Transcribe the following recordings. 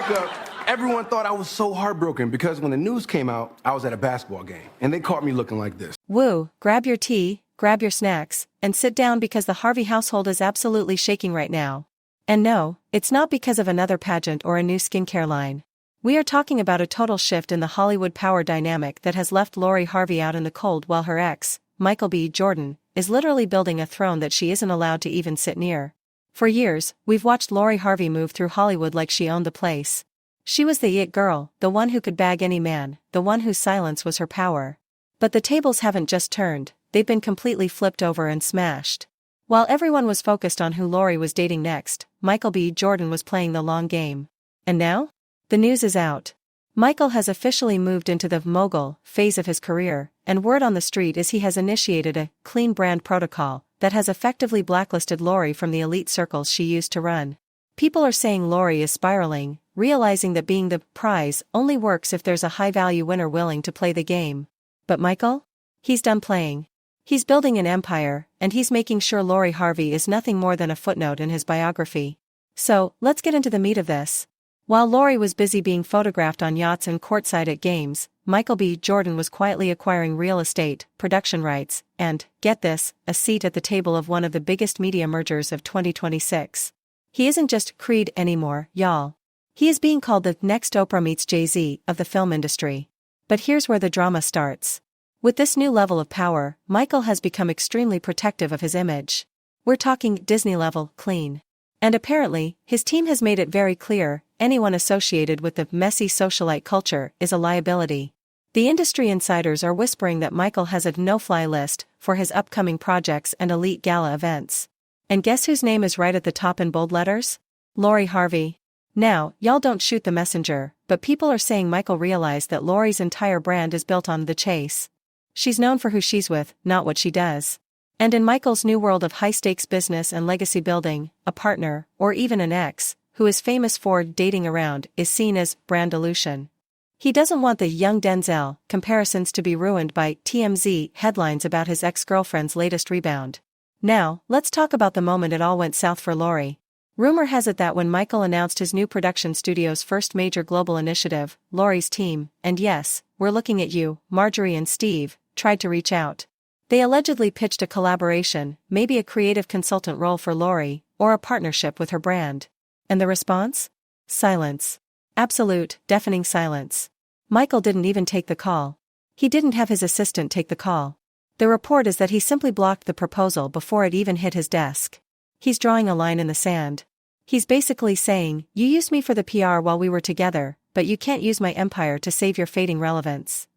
breakup, everyone thought I was so heartbroken because when the news came out, I was at a basketball game, and they caught me looking like this. Woo, grab your tea, grab your snacks, and sit down because the Harvey household is absolutely shaking right now. And no, it's not because of another pageant or a new skincare line. We are talking about a total shift in the Hollywood power dynamic that has left Lori Harvey out in the cold while her ex, Michael B. Jordan, is literally building a throne that she isn't allowed to even sit near. For years, we've watched Lori Harvey move through Hollywood like she owned the place. She was the it girl, the one who could bag any man, the one whose silence was her power. But the tables haven't just turned, they've been completely flipped over and smashed. While everyone was focused on who Lori was dating next, Michael B. Jordan was playing the long game. And now? The news is out. Michael has officially moved into the mogul phase of his career, and word on the street is he has initiated a clean brand protocol that has effectively blacklisted Lori from the elite circles she used to run. People are saying Lori is spiraling, realizing that being the prize only works if there's a high-value winner willing to play the game. But Michael? He's done playing. He's building an empire, and he's making sure Lori Harvey is nothing more than a footnote in his biography. So, let's get into the meat of this. While Lori was busy being photographed on yachts and courtside at games, Michael B. Jordan was quietly acquiring real estate, production rights, and, get this, a seat at the table of one of the biggest media mergers of 2026. He isn't just Creed anymore, y'all. He is being called the next Oprah meets Jay-Z of the film industry. But here's where the drama starts. With this new level of power, Michael has become extremely protective of his image. We're talking Disney-level clean. And apparently, his team has made it very clear, anyone associated with the messy socialite culture is a liability. The industry insiders are whispering that Michael has a no-fly list for his upcoming projects and elite gala events. And guess whose name is right at the top in bold letters? Lori Harvey. Now, y'all don't shoot the messenger, but people are saying Michael realized that Lori's entire brand is built on the chase. She's known for who she's with, not what she does. And in Michael's new world of high-stakes business and legacy building, a partner, or even an ex, who is famous for dating around, is seen as brand dilution. He doesn't want the young Denzel comparisons to be ruined by TMZ headlines about his ex-girlfriend's latest rebound. Now, let's talk about the moment it all went south for Lori. Rumor has it that when Michael announced his new production studio's first major global initiative, Lori's team, and yes, we're looking at you, Marjorie and Steve, tried to reach out. They allegedly pitched a collaboration, maybe a creative consultant role for Lori, or a partnership with her brand. And the response? Silence. Absolute, deafening silence. Michael didn't even take the call. He didn't have his assistant take the call. The report is that he simply blocked the proposal before it even hit his desk. He's drawing a line in the sand. He's basically saying, you used me for the PR while we were together, but you can't use my empire to save your fading relevance.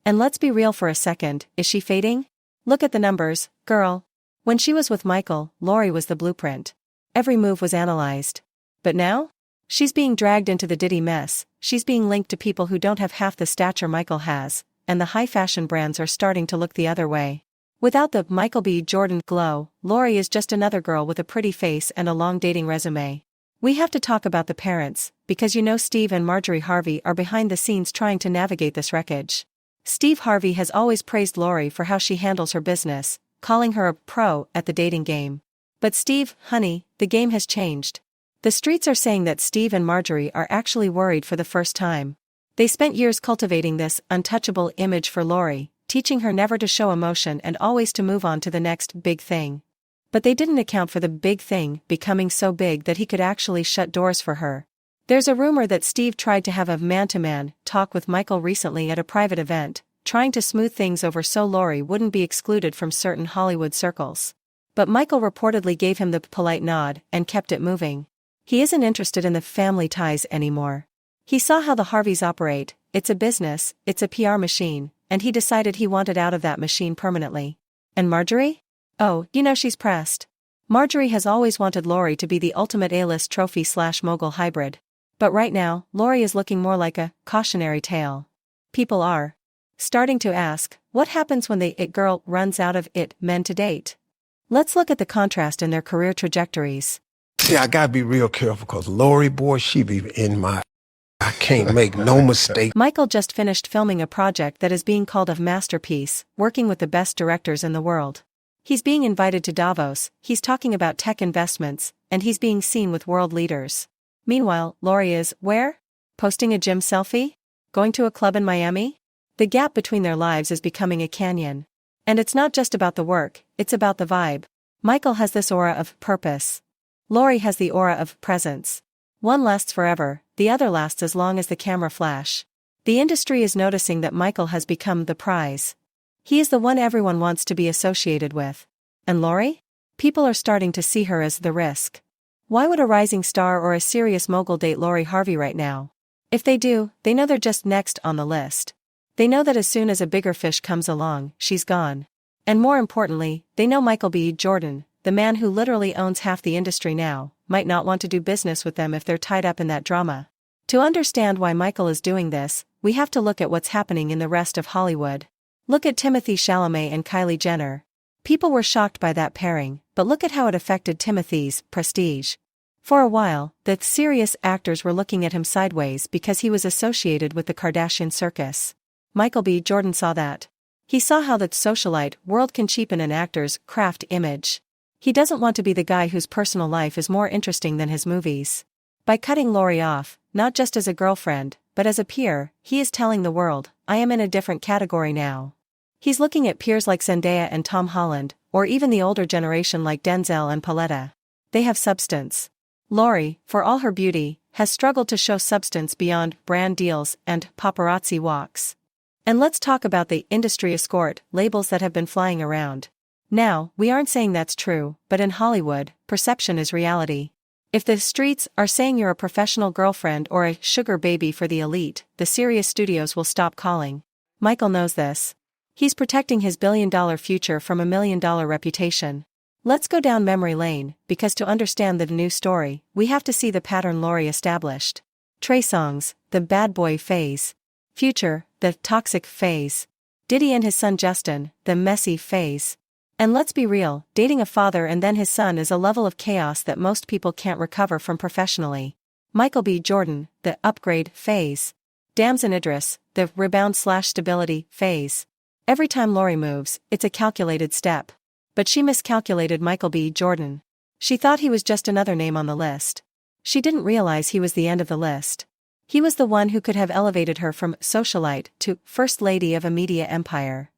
And let's be real for a second, is she fading? Look at the numbers, girl. When she was with Michael, Lori was the blueprint. Every move was analyzed. But now? She's being dragged into the Diddy mess, she's being linked to people who don't have half the stature Michael has, and the high-fashion brands are starting to look the other way. Without the Michael B. Jordan glow, Lori is just another girl with a pretty face and a long dating resume. We have to talk about the parents, because you know Steve and Marjorie Harvey are behind the scenes trying to navigate this wreckage. Steve Harvey has always praised Lori for how she handles her business, calling her a pro at the dating game. But Steve, honey, the game has changed. The streets are saying that Steve and Marjorie are actually worried for the first time. They spent years cultivating this untouchable image for Lori, teaching her never to show emotion and always to move on to the next big thing. But they didn't account for the big thing becoming so big that he could actually shut doors for her. There's a rumor that Steve tried to have a man-to-man talk with Michael recently at a private event, trying to smooth things over so Lori wouldn't be excluded from certain Hollywood circles. But Michael reportedly gave him the polite nod and kept it moving. He isn't interested in the family ties anymore. He saw how the Harveys operate, it's a business, it's a PR machine, and he decided he wanted out of that machine permanently. And Marjorie? Oh, you know she's pressed. Marjorie has always wanted Lori to be the ultimate A-list trophy/mogul hybrid. But right now, Lori is looking more like a cautionary tale. People are starting to ask, what happens when the it girl runs out of it men to date? Let's look at the contrast in their career trajectories. See, I gotta be real careful because Lori, boy, she be in my... I can't make no mistake. Michael just finished filming a project that is being called a masterpiece, working with the best directors in the world. He's being invited to Davos, he's talking about tech investments, and he's being seen with world leaders. Meanwhile, Lori is, where? Posting a gym selfie? Going to a club in Miami? The gap between their lives is becoming a canyon. And it's not just about the work, it's about the vibe. Michael has this aura of purpose. Lori has the aura of presence. One lasts forever, the other lasts as long as the camera flash. The industry is noticing that Michael has become the prize. He is the one everyone wants to be associated with. And Lori? People are starting to see her as the risk. Why would a rising star or a serious mogul date Lori Harvey right now? If they do, they know they're just next on the list. They know that as soon as a bigger fish comes along, she's gone. And more importantly, they know Michael B. Jordan, the man who literally owns half the industry now, might not want to do business with them if they're tied up in that drama. To understand why Michael is doing this, we have to look at what's happening in the rest of Hollywood. Look at Timothée Chalamet and Kylie Jenner. People were shocked by that pairing, but look at how it affected Timothy's prestige. For a while, the serious actors were looking at him sideways because he was associated with the Kardashian circus. Michael B. Jordan saw that. He saw how that socialite world can cheapen an actor's craft image. He doesn't want to be the guy whose personal life is more interesting than his movies. By cutting Lori off, not just as a girlfriend, but as a peer, he is telling the world, I am in a different category now. He's looking at peers like Zendaya and Tom Holland, or even the older generation like Denzel and Pauletta. They have substance. Lori, for all her beauty, has struggled to show substance beyond brand deals and paparazzi walks. And let's talk about the industry escort labels that have been flying around. Now, we aren't saying that's true, but in Hollywood, perception is reality. If the streets are saying you're a professional girlfriend or a sugar baby for the elite, the serious studios will stop calling. Michael knows this. He's protecting his billion-dollar future from a million-dollar reputation. Let's go down memory lane, because to understand the new story, we have to see the pattern Lori established. Trey Songz, the bad boy phase. Future, the toxic phase. Diddy and his son Justin, the messy phase. And let's be real, dating a father and then his son is a level of chaos that most people can't recover from professionally. Michael B. Jordan, the upgrade phase. Damson Idris, the rebound/stability phase. Every time Lori moves, it's a calculated step. But she miscalculated Michael B. Jordan. She thought he was just another name on the list. She didn't realize he was the end of the list. He was the one who could have elevated her from socialite to first lady of a media empire.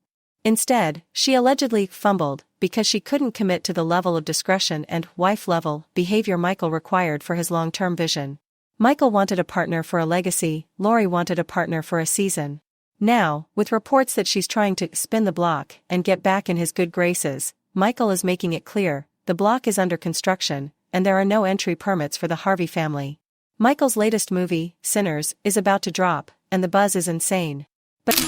Instead, she allegedly fumbled because she couldn't commit to the level of discretion and wife-level behavior Michael required for his long-term vision. Michael wanted a partner for a legacy, Lori wanted a partner for a season. Now, with reports that she's trying to spin the block and get back in his good graces, Michael is making it clear, the block is under construction, and there are no entry permits for the Harvey family. Michael's latest movie, Sinners, is about to drop, and the buzz is insane. But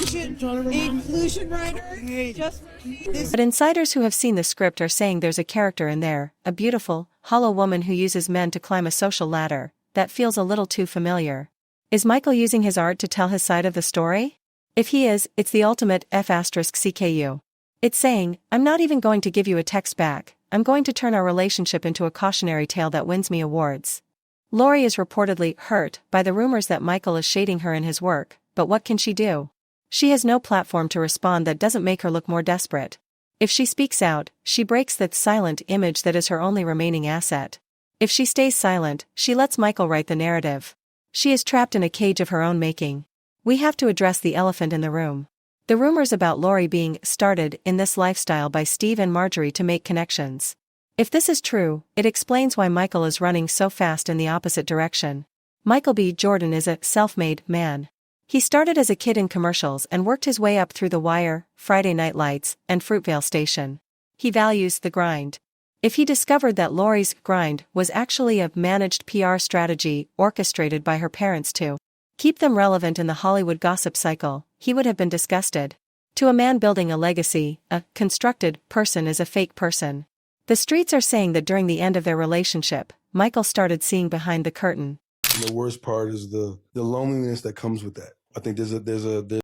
insiders who have seen the script are saying there's a character in there, a beautiful, hollow woman who uses men to climb a social ladder, that feels a little too familiar. Is Michael using his art to tell his side of the story? If he is, it's the ultimate F***CKU. It's saying, I'm not even going to give you a text back, I'm going to turn our relationship into a cautionary tale that wins me awards. Lori is reportedly hurt by the rumors that Michael is shading her in his work, but what can she do? She has no platform to respond that doesn't make her look more desperate. If she speaks out, she breaks that silent image that is her only remaining asset. If she stays silent, she lets Michael write the narrative. She is trapped in a cage of her own making. We have to address the elephant in the room. The rumors about Lori being started in this lifestyle by Steve and Marjorie to make connections. If this is true, it explains why Michael is running so fast in the opposite direction. Michael B. Jordan is a self-made man. He started as a kid in commercials and worked his way up through The Wire, Friday Night Lights, and Fruitvale Station. He values the grind. If he discovered that Lori's grind was actually a managed PR strategy orchestrated by her parents to keep them relevant in the Hollywood gossip cycle, he would have been disgusted. To a man building a legacy, a constructed person is a fake person. The streets are saying that during the end of their relationship, Michael started seeing behind the curtain. The worst part is the loneliness that comes with that. I think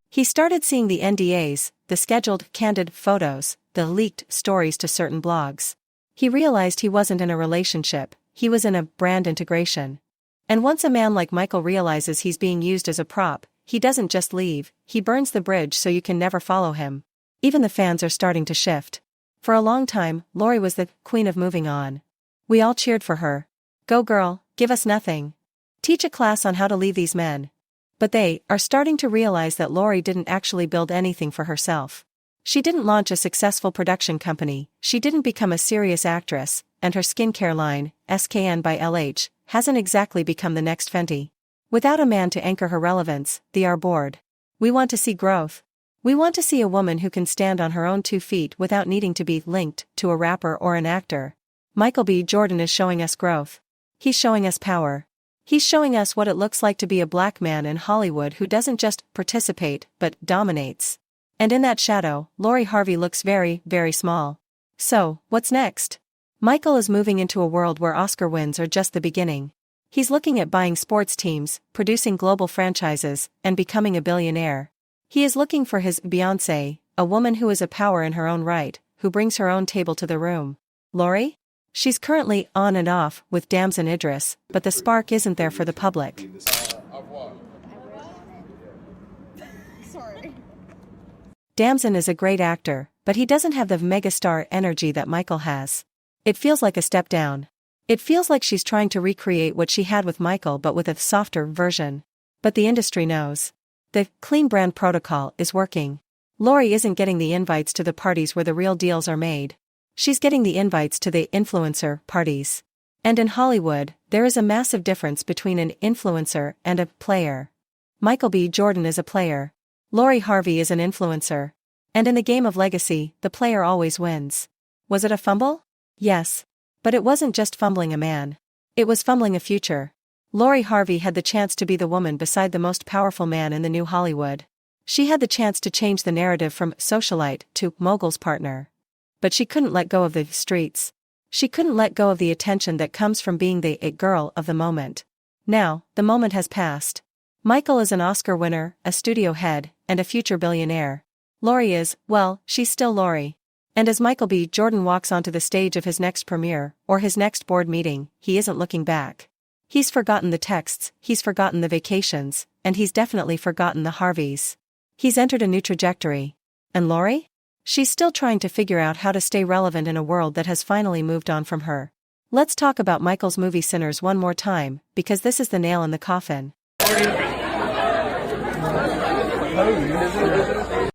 He started seeing the NDAs, the scheduled candid photos, the leaked stories to certain blogs. He realized he wasn't in a relationship, he was in a brand integration. And once a man like Michael realizes he's being used as a prop, he doesn't just leave, he burns the bridge so you can never follow him. Even the fans are starting to shift. For a long time, Lori was the queen of moving on. We all cheered for her. Go girl, give us nothing. Teach a class on how to leave these men. But they are starting to realize that Lori didn't actually build anything for herself. She didn't launch a successful production company, she didn't become a serious actress, and her skincare line, SKN by LH, hasn't exactly become the next Fenty. Without a man to anchor her relevance, they are bored. We want to see growth. We want to see a woman who can stand on her own 2 feet without needing to be linked to a rapper or an actor. Michael B. Jordan is showing us growth. He's showing us power. He's showing us what it looks like to be a black man in Hollywood who doesn't just participate, but dominates. And in that shadow, Lori Harvey looks very, very small. So, what's next? Michael is moving into a world where Oscar wins are just the beginning. He's looking at buying sports teams, producing global franchises, and becoming a billionaire. He is looking for his Beyoncé, a woman who is a power in her own right, who brings her own table to the room. Lori? She's currently on and off with Damson Idris, but the spark isn't there for the public. Damson is a great actor, but he doesn't have the megastar energy that Michael has. It feels like a step down. It feels like she's trying to recreate what she had with Michael but with a softer version. But the industry knows. The clean brand protocol is working. Lori isn't getting the invites to the parties where the real deals are made. She's getting the invites to the influencer parties. And in Hollywood, there is a massive difference between an influencer and a player. Michael B. Jordan is a player. Lori Harvey is an influencer. And in the game of legacy, the player always wins. Was it a fumble? Yes. But it wasn't just fumbling a man. It was fumbling a future. Lori Harvey had the chance to be the woman beside the most powerful man in the new Hollywood. She had the chance to change the narrative from socialite to mogul's partner. But she couldn't let go of the streets. She couldn't let go of the attention that comes from being the it girl of the moment. Now, the moment has passed. Michael is an Oscar winner, a studio head, and a future billionaire. Lori is, well, she's still Lori. And as Michael B. Jordan walks onto the stage of his next premiere, or his next board meeting, he isn't looking back. He's forgotten the texts, he's forgotten the vacations, and he's definitely forgotten the Harveys. He's entered a new trajectory. And Lori? She's still trying to figure out how to stay relevant in a world that has finally moved on from her. Let's talk about Michael's movie Sinners one more time, because this is the nail in the coffin.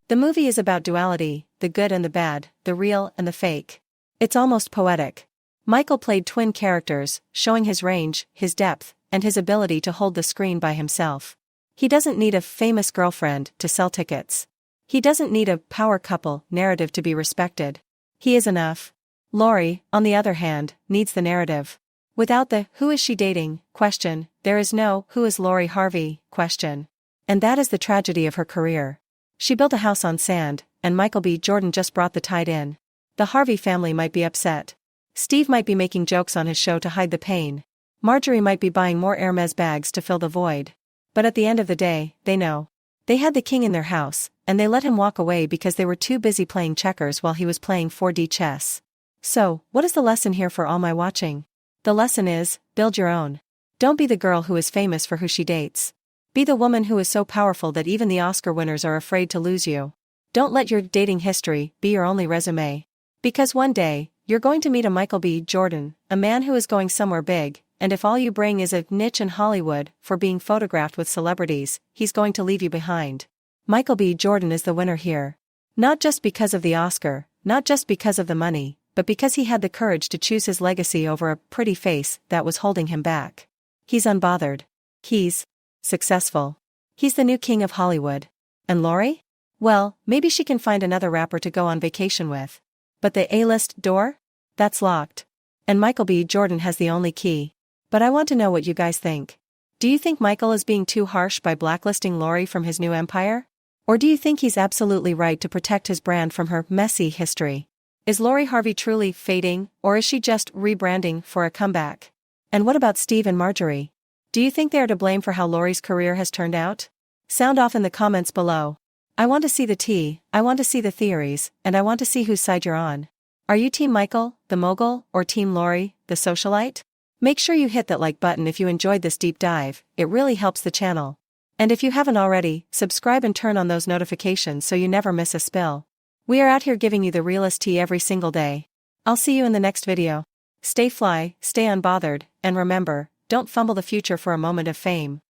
The movie is about duality, the good and the bad, the real and the fake. It's almost poetic. Michael played twin characters, showing his range, his depth, and his ability to hold the screen by himself. He doesn't need a famous girlfriend to sell tickets. He doesn't need a power couple narrative to be respected. He is enough. Lori, on the other hand, needs the narrative. Without the "who is she dating?" question, there is no "who is Lori Harvey?" question. And that is the tragedy of her career. She built a house on sand, and Michael B. Jordan just brought the tide in. The Harvey family might be upset. Steve might be making jokes on his show to hide the pain. Marjorie might be buying more Hermes bags to fill the void. But at the end of the day, they know. They had the king in their house, and they let him walk away because they were too busy playing checkers while he was playing 4D chess. So, what is the lesson here for all my watching? The lesson is, build your own. Don't be the girl who is famous for who she dates. Be the woman who is so powerful that even the Oscar winners are afraid to lose you. Don't let your dating history be your only resume. Because one day, you're going to meet a Michael B. Jordan, a man who is going somewhere big, and if all you bring is a niche in Hollywood for being photographed with celebrities, he's going to leave you behind. Michael B. Jordan is the winner here. Not just because of the Oscar, not just because of the money, but because he had the courage to choose his legacy over a pretty face that was holding him back. He's unbothered. He's successful. He's the new king of Hollywood. And Lori? Well, maybe she can find another rapper to go on vacation with. But the A-list door? That's locked. And Michael B. Jordan has the only key. But I want to know what you guys think. Do you think Michael is being too harsh by blacklisting Lori from his new empire? Or do you think he's absolutely right to protect his brand from her messy history? Is Lori Harvey truly fading, or is she just rebranding for a comeback? And what about Steve and Marjorie? Do you think they are to blame for how Lori's career has turned out? Sound off in the comments below. I want to see the tea, I want to see the theories, and I want to see whose side you're on. Are you Team Michael, the mogul, or Team Lori, the socialite? Make sure you hit that like button if you enjoyed this deep dive, it really helps the channel. And if you haven't already, subscribe and turn on those notifications so you never miss a spill. We are out here giving you the realest tea every single day. I'll see you in the next video. Stay fly, stay unbothered, and remember, don't fumble the future for a moment of fame.